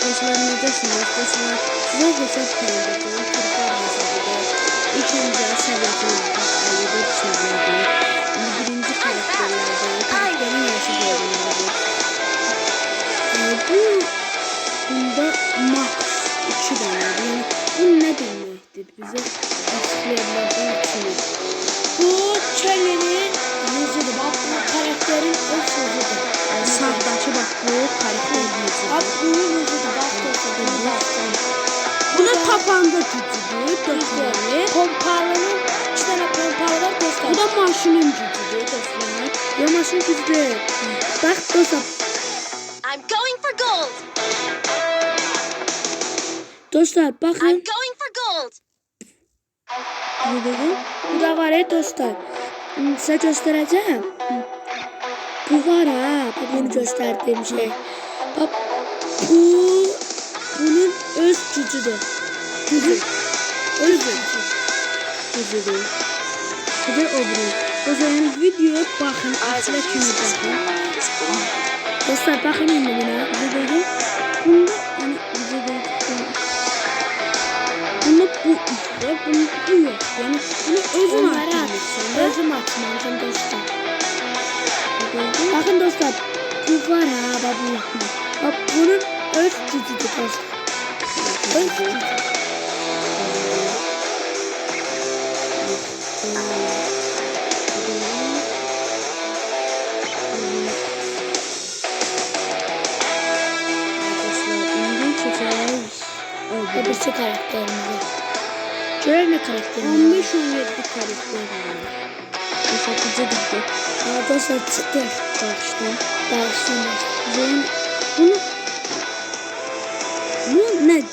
Dostlar necəsiniz? Dostlar sizə hesab tanıdığım Türkler hesabıdır. İlk öncə səviyyətini 54 səviyyədir. Birinci karakterlərdir. Karakterin yaşı bölümlərdir. Bunda max 2 dənədir. Yəni bu nə deməkdir? Bizə açıqlayabilirsin içini. Bu Kelly'nin yüzüdür. Bak bu karakterin öz sözüdür. Sağdaki bak bu karakterin yüzüdür. Bak bunun yüzüdür. Bak dostlar. Buna tapanda gücüdür. Dostlar. Pompalının 2 tane pompalı var dostlar. Bu da maşının gücüdür dostlar. Ya maşın gücüdür. Bak dostlar. I'm going for gold. Dostlar bakın. I'm going for gold. Bu da var ya dostlar. Size göstereceğim. Bu var ha. Bunu gösterdiğim şey. Bak bunun öz gücüdür. Öz gücüdür. Bir de o bunun. O zaman videoya bakın. Açıla kimi bakın. Dostlar bakın şimdi buna. Videoda. Bunda hani videoda. Bunda bu işte. Bunda bu yok. Yani bunu özüm atmalıyım dostlar. Bakın dostlar. Bu var ha. Bak bu yapma. Bak bunun öz gücüdür dostlar. Öz gücüdür. Öbürsü karakterimizi. Şöyle ne karakterimiz? 15-17 karakterimiz. Satıcı gitti. Arkadaşlar çıktı. Bağıştan. Bu ne demek?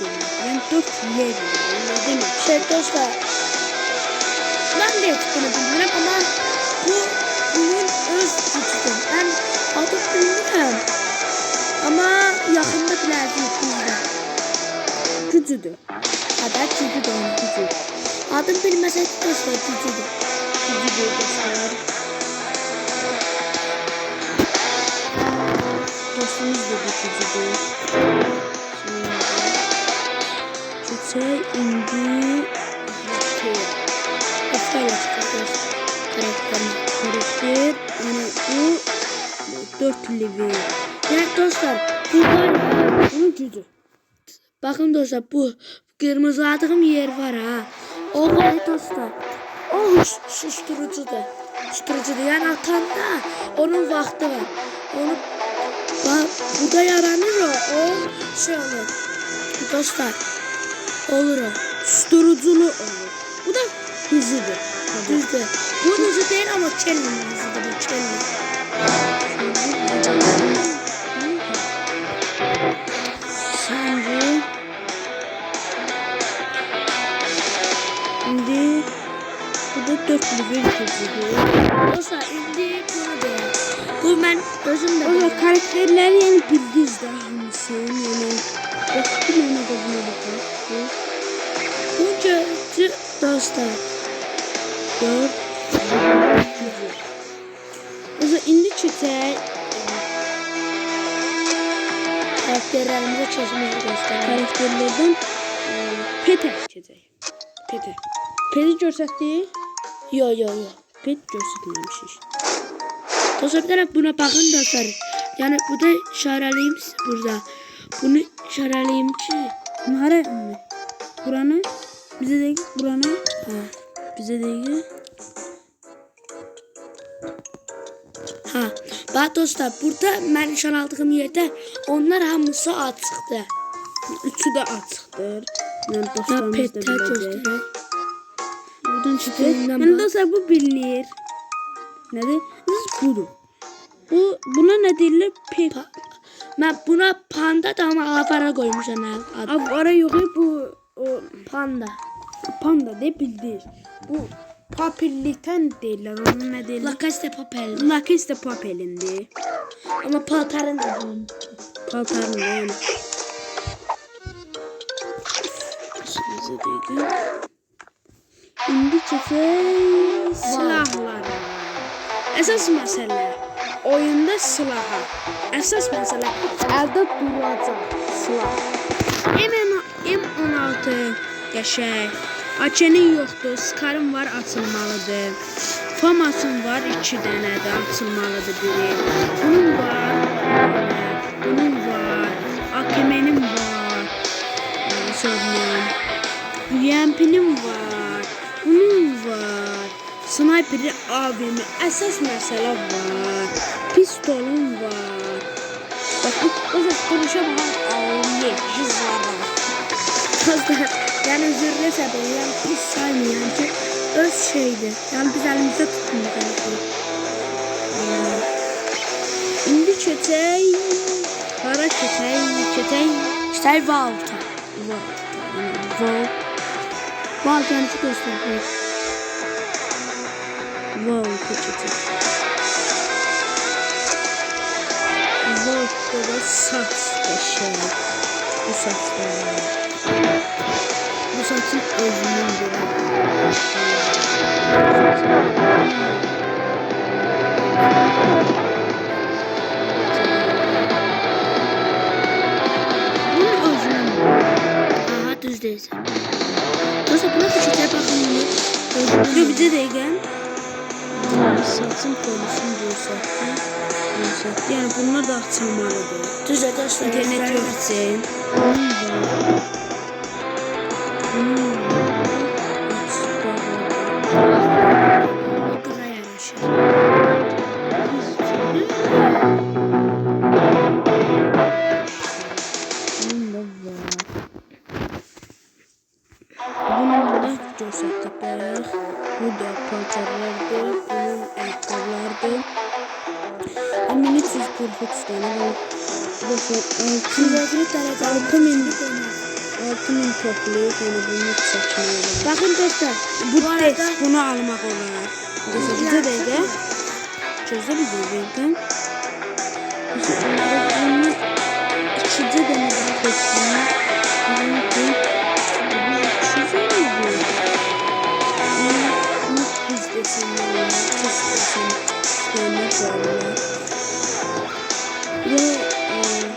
Yani 4 yer ne demek? Şey dostlar. Ben de hiç bunu bilmiyorum ama bunun öz gücüdür. Ben adı bilmiyorum. Ama yakında bilərdik bizdə. Gücüdür. Hatta gücüdür onun gücü. Adım bilməsək dostlar gücüdür. Gücüdür dostlar. Dostumuz da bu gücüdür. Geçək indi karakter. Yani bu 4 level. Yani dostlar bu var ya bunun gücü. Bakın dostlar bu kırmızıladığım yer var ha. O var dostlar. O susturucudur. Yani atanda onun vakti var. Onu bu da yaranır o şey olur. Dostlar olur o. Susturuculu olur. Bu da hızlıdır. Düzdür. Bu hızlı değil ama Kelly'nin hızlıdır bu Kelly. Şimdi bu da 4 level gücüdür. Dostlar indi bunu da. Bu ben özüm de. O karakterler yani bildiz de hamısı. Yani bakın ona da buna bakın. Bu gücü dostlar. 4 o zaman indi çöçək. Karakterlerimize çözümüzü gösterelim. Karakterlerden Pete çözək. Pete görsətdik? Yo. Pet görsətməmişik. Dostlar bir tane buna bakın dostlar. Yani bu da işareliyim burada. Bunu işareliyim ki. Nare mi? Buranı? Bize değil buranı. Ha. Bize değil. Ha. Bak dostlar burada mən nişan aldığım yerde onlar hamısı açıqdır. Üçü də açıqdır. Yəni dostlarımız da biləcək. Buradan çıxır. Yəni dostlar bu bilinir. Nədir? Budur. Buna nə deyilir? Mən buna panda da ama avara koymuşam. Avara yox bu panda. Panda de bildir. Bu papillikten deyirlər. Onun nə deyirlər? La Casa de Papel'indi. Ama paltarın da bunun. Paltarın yani. Size deyil. İndi keçək silahlar. Əsas məsələ. oyunda silaha. Əsas məsələ əldə duracaq silah. M16 qəşəng. AK-nin yoxdur, Skarın var, açılmalıdır. Famasın var, 2 dənə də açılmalıdır biri. Bunun var, bunun var, AKM-nin var, sözlüyüm. UMP-nin var, bunun var, Sniper'in AVM, əsas məsələ var, pistolun var. Bak, o zaman duruşa baxan ağırlı, cızlar var. Yani zürrə səbəbi, yani pis saymayan ki, öz şeydir. Yani biz əlimizdə tutmuyoruz. İndi kötək, hara kötək, işte Valta. Valta yani ki göstərir. Valta kötək. Valta da saç qəşəng. Bu saçlar. Bu saçın özünün biri. Bunun özünün biri. Aha düz değilsin. Nasıl buna küçükler bakımını. Dur bir de değilken. Saçın polisin bu saçın. Yani bunlar da açılmalıdır. Düz arkadaşlar. İnternet görsün. Bununla gösterdik. Bu da paltarlardır, bunun ayakkabılardır. Emini 343 tane var. 6000 toplayıp yani bunu çəkmək olar. Bakın dostlar, bu arada bunu almaq olar. Bizə dəqiqə. Gözlə bir dəqiqə. Bunu ikinci dənə qoysun. Bunu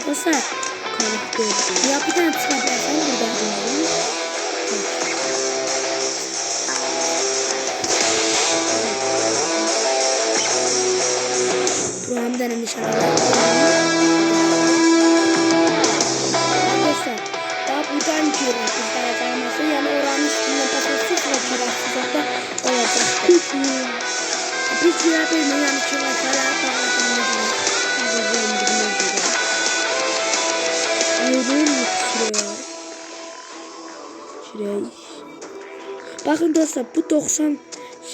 dostlar, ya bir tane çıkabilirsen buradan. Buram denemiş arkadaşlar, daha buradan girer kızlara kalması, yani oranın üstünde pasasız ve kirasızlıkta olacak. Bir kira bölümü yani kirasızlıkta bakın dostlar, bu 90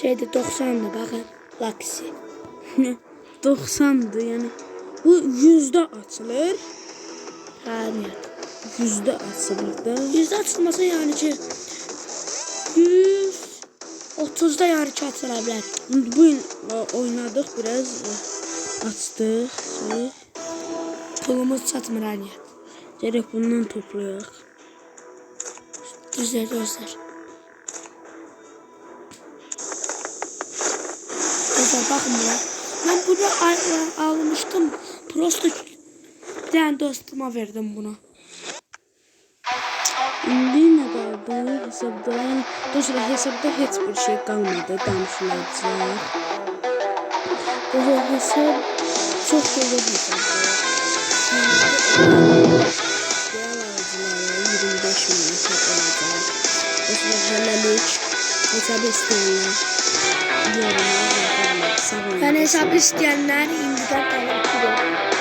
şeyde 90'dı, bakın Laksi 90'dı yani bu 100'de açılır. Hayır, 100'de açılır da 100'de açılmasa yani ki 130'da yani ki açılabilir. Bugün oynadık biraz, açtık şey. Pulumuz çatmır hani. Gerek bundan toplayaq. Düzler dostlar. Dostlar bakın buna. Ben bunu almıştım. Prosto bir tane dostuma verdim bunu. İndi ne kaldı? Hesabda. Dostlar hesabda hiçbir şey kalmadı. Danışılacaq. Dostlar hesap çok dolu hesabda. 25 milyon olacak. Dostlar hələlik hesabı isteyenler yorumlar yazarlar. Ben hesabı isteyenler indidən təvəkkül edin.